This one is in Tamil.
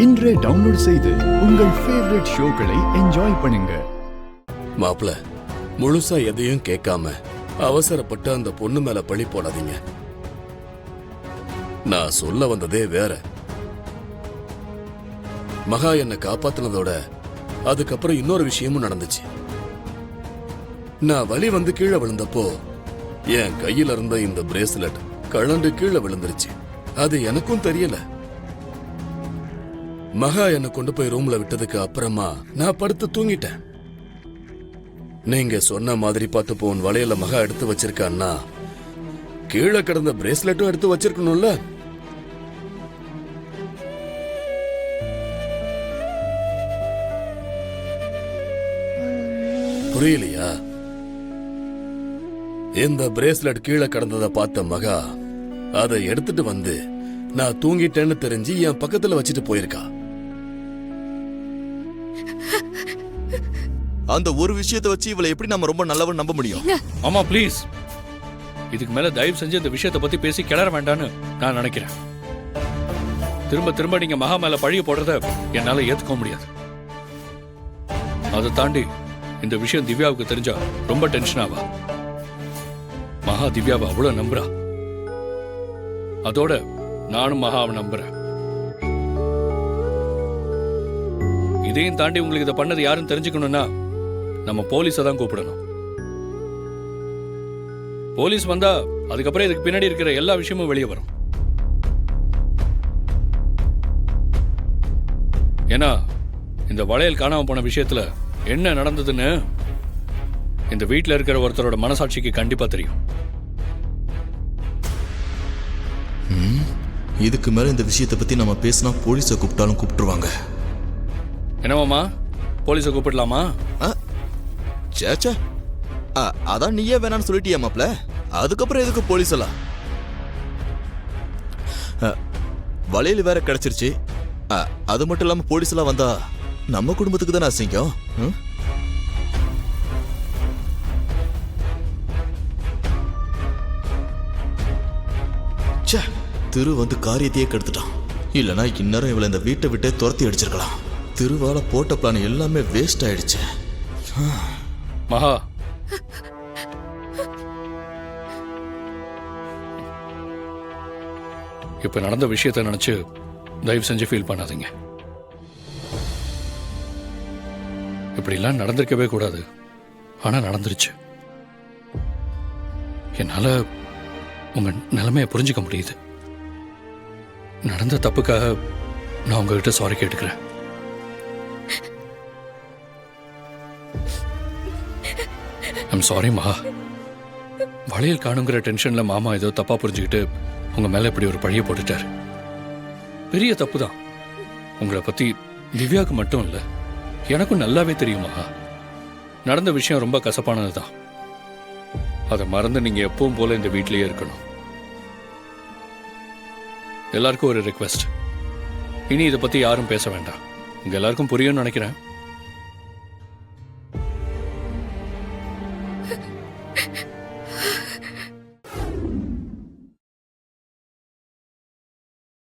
இன்றே டவுன்லோட் செய்து உங்கள் ஃபேவரட் ஷோக்களை என்ஜாய் பண்ணுங்க. மாப்ள, முழுசா எதையும் கேட்காம அவசரப்பட்டு அந்த பொண்ணு மேல பழி போடாதீங்க. நான் சொல்ல வந்ததே வேற. மகா என்னை காப்பாத்தினதோட அதுக்கப்புறம் இன்னொரு விஷயமும் நடந்துச்சு. நான் வலி வந்து கீழே விழுந்தப்போ என் கையில இருந்த இந்த பிரேஸ்லெட் கழண்டு கீழே விழுந்துருச்சு. அது எனக்கும் தெரியல. மகா என்னை கொண்டு போய் ரூம்ல விட்டதுக்கு அப்புறமா நான் படுத்து தூங்கிட்டேன். நீங்க சொன்ன மாதிரி பார்த்து போன் வளையல மகா எடுத்து வச்சிருக்கான்னா கீழே கிடந்த பிரேஸ்லெட்டும் எடுத்து வச்சிருக்கணும்ல. புரியலையா? இந்த பிரேஸ்லெட் கீழே கிடந்ததை பார்த்த மகா அதை எடுத்துட்டு வந்து நான் தூங்கிட்டேன்னு தெரிஞ்சு என் பக்கத்துல வச்சுட்டு போயிருக்கா. அந்த ஒரு விஷயத்தை வச்சு இவளை எப்படி நம்ம ரொம்ப நல்லவன் நம்ப முடியும்? ஆமா ப்ளீஸ், இதுக்கு மேல தயவு செஞ்சு இந்த விஷயத்தை பத்தி பேசி கிளற வேண்டான்னு நான் நினைக்கிறேன். திரும்ப திரும்ப நீங்க மகா மேல பழிய போடுறத என்னால ஏத்துக்க முடியாது. அதை தாண்டி இந்த விஷயம் திவ்யாவுக்கு தெரிஞ்சா ரொம்ப டென்ஷன் ஆவா. மகா திவ்யாவை அவ்வளவு நம்புறா. அதோட நானும் மகாவை நம்புறேன். இதையும் தாண்டி உங்களுக்கு இதை பண்ணது யாருன்னு தெரிஞ்சுக்கணும்னா நம்ம போலீஸை தான் கூப்பிடணும். போலீஸ் வந்தா அதுக்கப்புறம் இதுக்கு பின்னாடி இருக்கிற எல்லா விஷயமும் வெளியே வரும். ஏன்னா இந்த வளையல் காணாம போன விஷயத்துல என்ன நடந்ததுன்னு இந்த வீட்டில் இருக்கிற ஒருத்தரோட மனசாட்சிக்கு கண்டிப்பா தெரியும். இதுக்கு மேல இந்த விஷயத்தை பத்தி நம்ம பேசினா போலீஸை கூப்பிட்டாலும் கூப்பிட்டுருவாங்க. என்னவாமா, போலீஸை கூப்பிடலாமா? சேச்சா, அதான் நீயே வேணான்னு சொல்லிட்டியா மாப்ள? அதுக்கப்புறம் எதுக்கு போலீஸ் எல்லாம்? வளையல் வேற கிடைச்சிருச்சு. அது மட்டும் இல்லாம போலீஸ் எல்லாம் வந்தா நம்ம குடும்பத்துக்கு தானே அசிங்கம். திரு வந்து காரியத்தையே கெடுத்துட்டான். இல்லனா இந்நேரம் இவளை இந்த வீட்டை விட்டே துரத்தி அடிச்சிருக்கலாம். திருவால போட்ட பிளான் எல்லாமே வேஸ்ட் ஆயிடுச்சு. மகா, இப்ப நடந்த விஷயத்தை நினைச்சு தயவு செஞ்சு ஃபீல் பண்ணாதீங்க. இப்படிலாம் நடந்திருக்கவே கூடாது, ஆனா நடந்துருச்சு. என்னால உங்க நிலைமையை புரிஞ்சுக்க முடியுது. நடந்த தப்புக்காக நான் உங்ககிட்ட சாரி கேட்டுக்கிறேன். ஐம் சாரி மகா. வளையல் காணுங்கிற டென்ஷன்ல மாமா ஏதோ தப்பா புரிஞ்சுக்கிட்டு உங்க மேல இப்படி ஒரு பழிய போட்டுட்டாரு. பெரிய தப்பு தான். உங்களை பத்தி திவ்யாவுக்கு மட்டும் இல்ல, எனக்கும் நல்லாவே தெரியும் மகா. நடந்த விஷயம் ரொம்ப கசப்பானதுதான். அதை மறந்து நீங்க எப்பவும் போல இந்த வீட்டிலேயே இருக்கணும். எல்லாருக்கும் ஒரு ரிக்வெஸ்ட், இனி இதை பத்தி யாரும் பேச வேண்டாம். உங்க எல்லாருக்கும் புரியும்னு நினைக்கிறேன்.